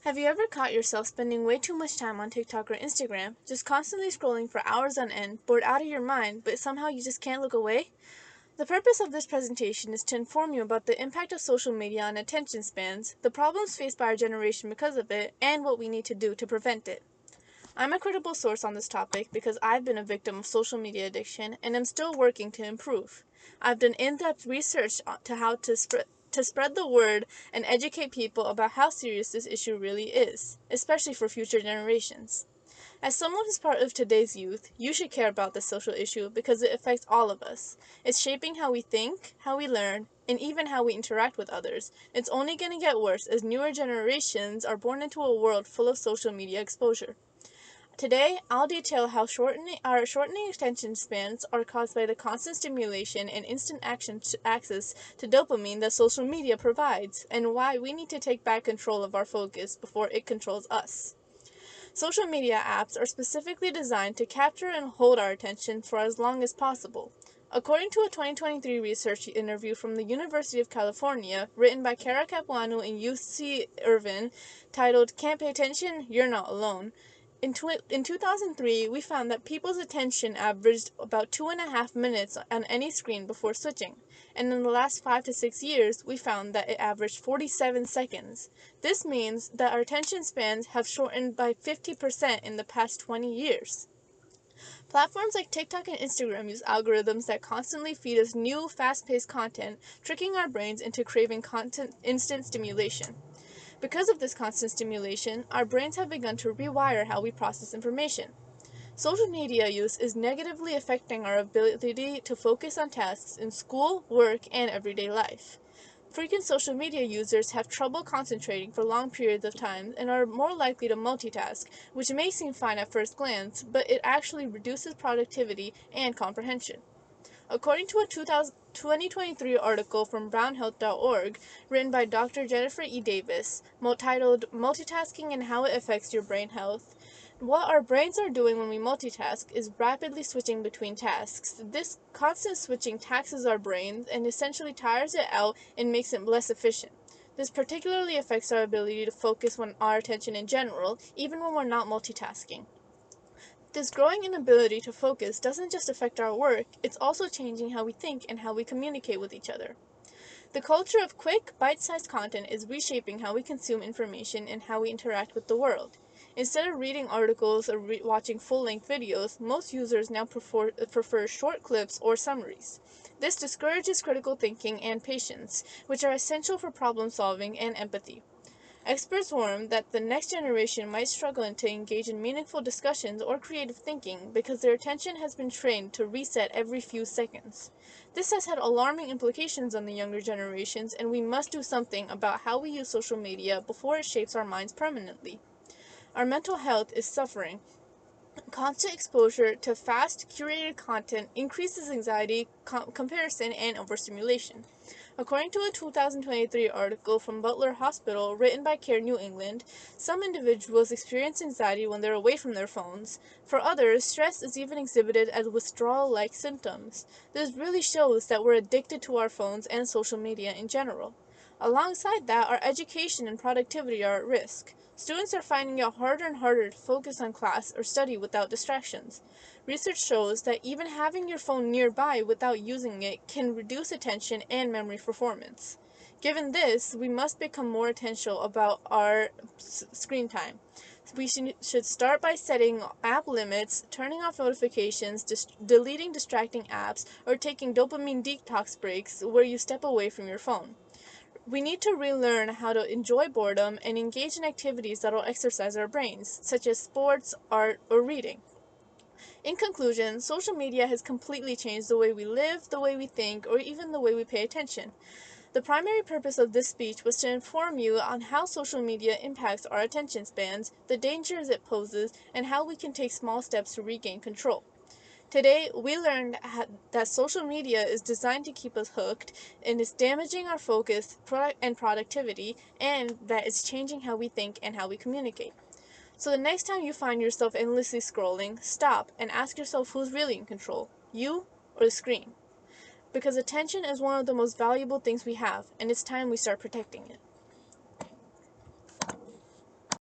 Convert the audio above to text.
Have you ever caught yourself spending way too much time on TikTok or Instagram, just constantly scrolling for hours on end, bored out of your mind, but somehow you just can't look away? The purpose of this presentation is to inform you about the impact of social media on attention spans, the problems faced by our generation because of it, and what we need to do to prevent it. I'm a credible source on this topic because I've been a victim of social media addiction and am still working to improve. I've done in-depth research to how to spread the word and educate people about how serious this issue really is, especially for future generations. As someone who's part of today's youth, you should care about this social issue because it affects all of us. It's shaping how we think, how we learn, and even how we interact with others. It's only going to get worse as newer generations are born into a world full of social media exposure. Today, I'll detail how shortening attention spans are caused by the constant stimulation and instant access to dopamine that social media provides, and why we need to take back control of our focus before it controls us. Social media apps are specifically designed to capture and hold our attention for as long as possible. According to a 2023 research interview from the University of California, written by Kara Capuano and UC Irvine, titled "Can't Pay Attention? You're Not Alone." In 2003, we found that people's attention averaged about 2.5 minutes on any screen before switching, and in the last 5 to 6 years, we found that it averaged 47 seconds. This means that our attention spans have shortened by 50% in the past 20 years. Platforms like TikTok and Instagram use algorithms that constantly feed us new, fast-paced content, tricking our brains into craving instant stimulation. Because of this constant stimulation, our brains have begun to rewire how we process information. Social media use is negatively affecting our ability to focus on tasks in school, work, and everyday life. Frequent social media users have trouble concentrating for long periods of time and are more likely to multitask, which may seem fine at first glance, but it actually reduces productivity and comprehension. According to a 2023 article from brownhealth.org, written by Dr. Jennifer E. Davis, titled "Multitasking and How It Affects Your Brain Health," what our brains are doing when we multitask is rapidly switching between tasks. This constant switching taxes our brains and essentially tires it out and makes it less efficient. This particularly affects our ability to focus on our attention in general, even when we're not multitasking. This growing inability to focus doesn't just affect our work, it's also changing how we think and how we communicate with each other. The culture of quick, bite-sized content is reshaping how we consume information and how we interact with the world. Instead of reading articles or watching full-length videos, most users now prefer short clips or summaries. This discourages critical thinking and patience, which are essential for problem solving and empathy. Experts warn that the next generation might struggle to engage in meaningful discussions or creative thinking because their attention has been trained to reset every few seconds. This has had alarming implications on the younger generations, and we must do something about how we use social media before it shapes our minds permanently. Our mental health is suffering. Constant exposure to fast, curated content increases anxiety, comparison, and overstimulation. According to a 2023 article from Butler Hospital written by Care New England, some individuals experience anxiety when they're away from their phones. For others, stress is even exhibited as withdrawal-like symptoms. This really shows that we're addicted to our phones and social media in general. Alongside that, our education and productivity are at risk. Students are finding it harder and harder to focus on class or study without distractions. Research shows that even having your phone nearby without using it can reduce attention and memory performance. Given this, we must become more intentional about our screen time. We should start by setting app limits, turning off notifications, deleting distracting apps, or taking dopamine detox breaks where you step away from your phone. We need to relearn how to enjoy boredom and engage in activities that will exercise our brains, such as sports, art, or reading. In conclusion, social media has completely changed the way we live, the way we think, or even the way we pay attention. The primary purpose of this speech was to inform you on how social media impacts our attention spans, the dangers it poses, and how we can take small steps to regain control. Today, we learned that social media is designed to keep us hooked and is damaging our focus and productivity, and that it's changing how we think and how we communicate. So the next time you find yourself endlessly scrolling, stop and ask yourself who's really in control, you or the screen? Because attention is one of the most valuable things we have, and it's time we start protecting it.